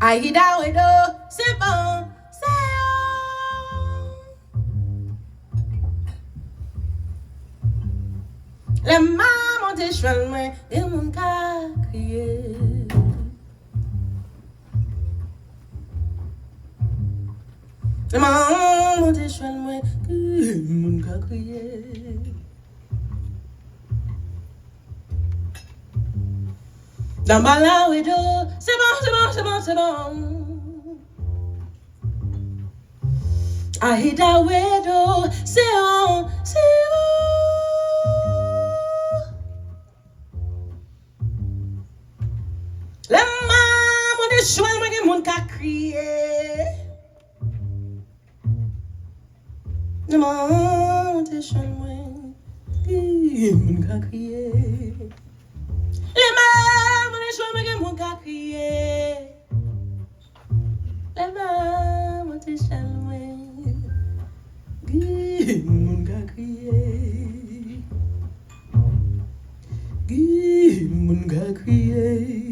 Aïda Wedo, c'est bon, c'est bon. Les mamans des chouelles, moi, et mon cas crier. Les mamans des chouelles, moi, et mon cas crier. Dans ma la Wedo, c'est bon, c'est bon, c'est bon, c'est bon. Aïda Wedo, c'est bon, c'est bon. Les mamans des chouelles, moi, et mon cas crier. Les mamans des chouelles, moi, et mon cas crier. Les mamans des chouelles, moi, et mon cas crier. Les mamans des chouelles, moi, mon gars crier, mon gars crier.